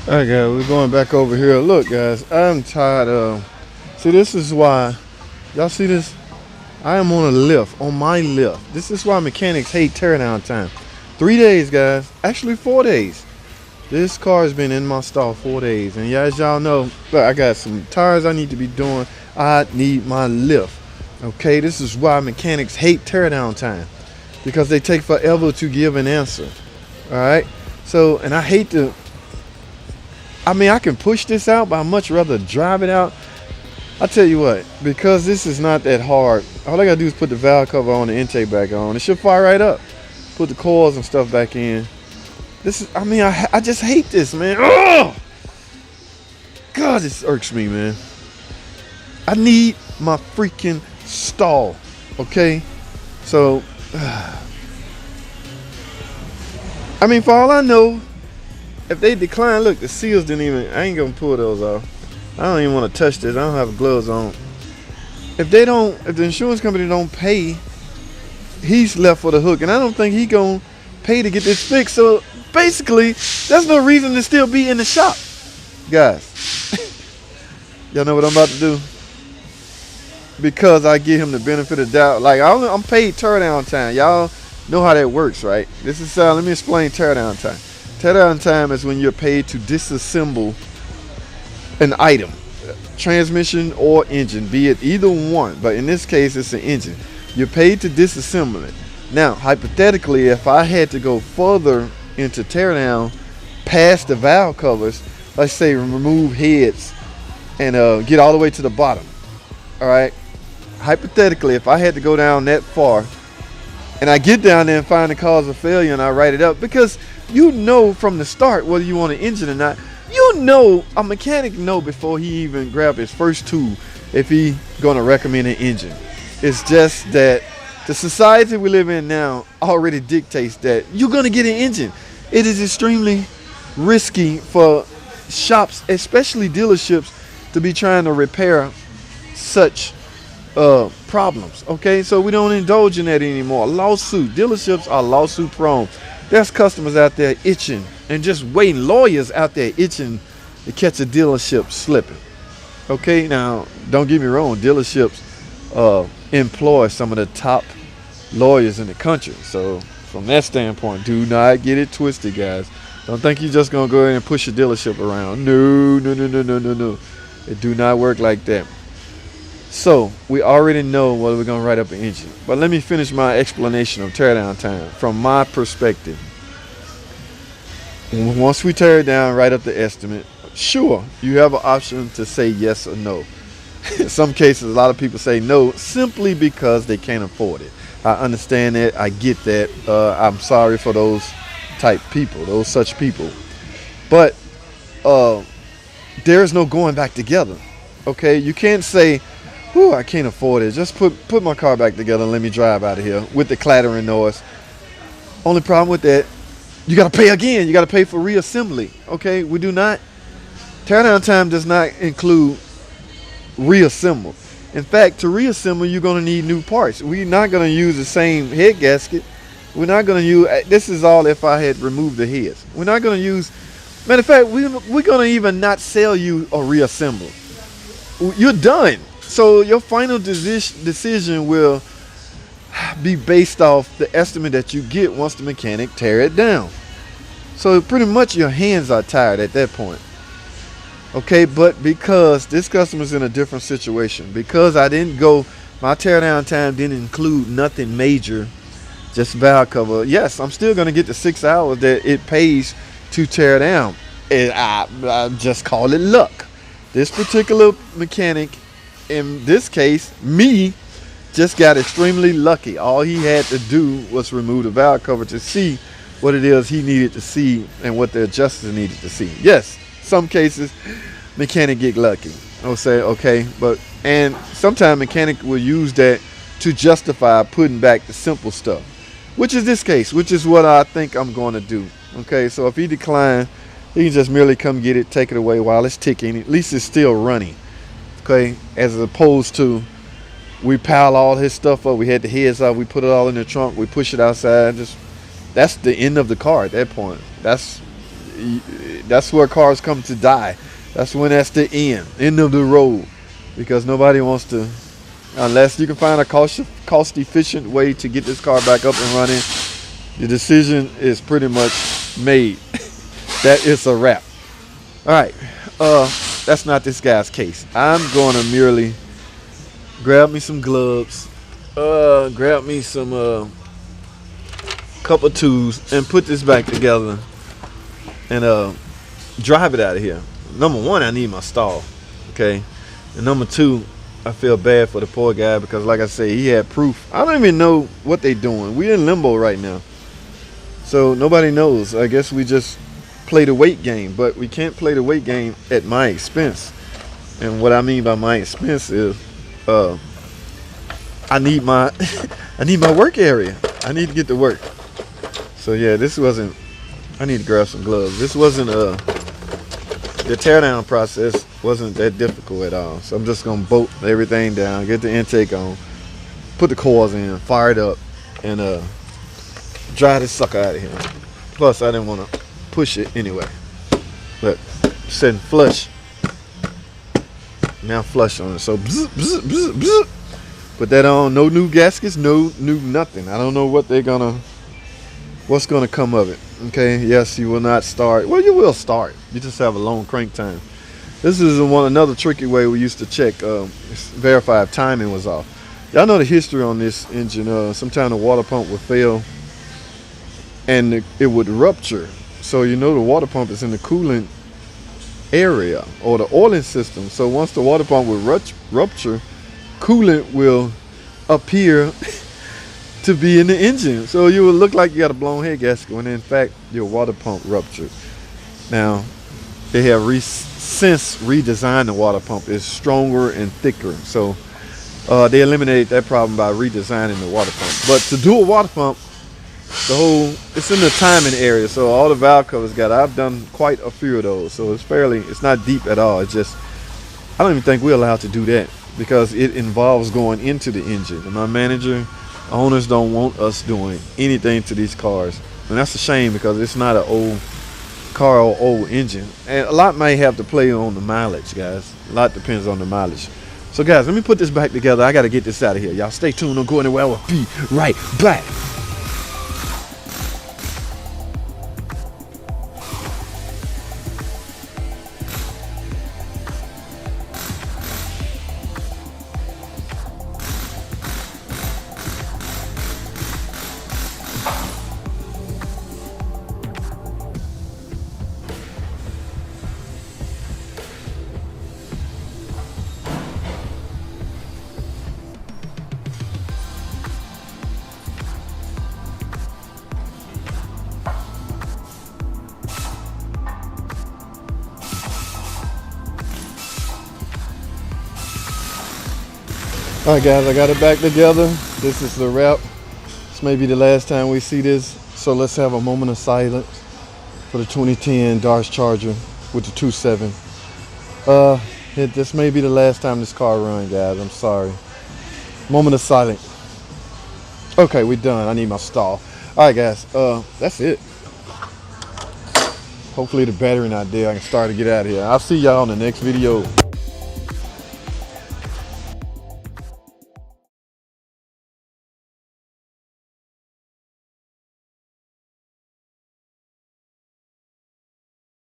All right, guys, we're going back over here. Look, guys, I'm tired of. See, this is why. Y'all see this? I am on a lift, on my lift. This is why mechanics hate teardown time. 3 days, guys. Actually, 4 days. This car has been in my stall 4 days. And yeah, as y'all know, look, I got some tires I need to be doing. I need my lift. Okay, this is why mechanics hate teardown time. Because they take forever to give an answer. All right? So, and I hate to. I mean, I can push this out, but I'd much rather drive it out. I tell you what, because this is not that hard, all I gotta do is put the valve cover on, the intake back on. It should fire right up. Put the coils and stuff back in. This is, I mean, I just hate this, man. Oh! God, this irks me, man. I need my freaking stall, okay? So, I mean, for all I know, if they decline, look, the seals didn't even, I ain't gonna pull those off. I don't even want to touch this. I don't have gloves on. If the insurance company don't pay, he's left for the hook. And I don't think he gonna pay to get this fixed. So basically, there's no reason to still be in the shop. Guys, y'all know what I'm about to do? Because I give him the benefit of doubt. Like, I'm paid teardown time. Y'all know how that works, right? This is, let me explain teardown time. Teardown time is when you're paid to disassemble an item, transmission or engine, be it either one, but in this case it's an engine. You're paid to disassemble it. Now, hypothetically, if I had to go further into teardown past the valve covers, let's say remove heads and get all the way to the bottom, all right, hypothetically, if I had to go down that far and I get down there and find the cause of failure and I write it up, because you know from the start whether you want an engine or not. You know, a mechanic know before he even grab his first tool if he gonna recommend an engine. It's just that the society we live in now already dictates that you're gonna get an engine. It is extremely risky for shops, especially dealerships, to be trying to repair such problems. Okay, so we don't indulge in that anymore. Lawsuit dealerships are lawsuit prone. There's customers out there itching and just waiting, lawyers out there itching to catch a dealership slipping. Okay, now don't get me wrong, dealerships employ some of the top lawyers in the country. So from that standpoint, do not get it twisted, guys. Don't think you're just gonna go ahead and push your dealership around. No. It do not work like that. So we already know whether we're gonna write up an engine. But let me finish my explanation of teardown time from my perspective. Once we tear it down, write up the estimate. Sure, you have an option to say yes or no. In some cases, a lot of people say no simply because they can't afford it. I understand that. I get that. I'm sorry for those such people. But there's no going back together. Okay, you can't say, "Whew, I can't afford it. Just put my car back together and let me drive out of here," with the clattering noise. Only problem with that, you got to pay again. You got to pay for reassembly. Okay, we do not. Teardown time does not include reassemble. In fact, to reassemble, you're going to need new parts. We're not going to use the same head gasket. We're not going to use. This is all if I had removed the heads. We're not going to use. Matter of fact, we're going to even not sell you a reassemble. You're done. So your final decision will be based off the estimate that you get once the mechanic tear it down. So pretty much your hands are tied at that point. Okay, but because this customer's in a different situation, because I didn't go, my teardown time didn't include nothing major, just valve cover. Yes, I'm still going to get the 6 hours that it pays to tear down. And I just call it luck. This particular mechanic, in this case, me, just got extremely lucky. All he had to do was remove the valve cover to see what it is he needed to see and what the adjusters needed to see. Yes, some cases mechanic get lucky. I'll say, okay, and sometimes mechanic will use that to justify putting back the simple stuff, which is this case, which is what I think I'm going to do. Okay, so if he declines, he can just merely come get it, take it away while it's ticking. At least it's still running. Okay, as opposed to we pile all his stuff up. We had the heads up. We put it all in the trunk. We push it outside. That's the end of the car at that point. that's where cars come to die. That's when that's the end of the road, because nobody wants to, unless you can find a cost efficient way to get this car back up and running. The decision is pretty much made. That is a wrap. All right, that's not this guy's case. I'm going to merely grab me some gloves, grab me some couple tools, and put this back together and drive it out of here. Number one, I need my stall, okay? And number two, I feel bad for the poor guy, because like I say, he had proof. I don't even know what they doing. We're in limbo right now, so nobody knows. I guess we just play the weight game, but we can't play the weight game at my expense. And what I mean by my expense is I need my I need my work area. I need to get to work. So yeah, this wasn't, I need to grab some gloves. This wasn't the teardown process wasn't that difficult at all. So I'm just gonna bolt everything down, get the intake on, put the coils in, fire it up, and dry this sucker out of here. Plus I didn't want to push it anyway. But setting flush. Now flush on it. So bzz, bzz, bzz, bzz. Put that on. No new gaskets, no new nothing. I don't know what what's gonna come of it. Okay, yes, you will not start. Well, you will start. You just have a long crank time. This is another tricky way we used to check, verify if timing was off. Y'all know the history on this engine. Sometimes the water pump would fail and it would rupture. So you know the water pump is in the coolant area or the oiling system. So once the water pump will rupture, coolant will appear to be in the engine. So you will look like you got a blown head gasket when in fact your water pump ruptured. Now they have since redesigned the water pump. It's stronger and thicker. So they eliminated that problem by redesigning the water pump. But to do a water pump, it's in the timing area, so all the valve covers I've done quite a few of those, so it's not deep at all. It's just, I don't even think we're allowed to do that because it involves going into the engine, and my manager, owners don't want us doing anything to these cars, and that's a shame because it's not an old car or old engine, and a lot may have to play on the mileage, guys. A lot depends on the mileage. So guys, let me put this back together. I got to get this out of here. Y'all stay tuned, don't go anywhere. I'll be right back. All right, guys, I got it back together. This is the wrap. This may be the last time we see this, so let's have a moment of silence for the 2010 Dodge Charger with the 2.7. This may be the last time this car runs, guys. I'm sorry. Moment of silence. Okay, we're done. I need my stall. All right, guys. That's it. Hopefully the battery not there. I can start to get out of here. I'll see y'all in the next video.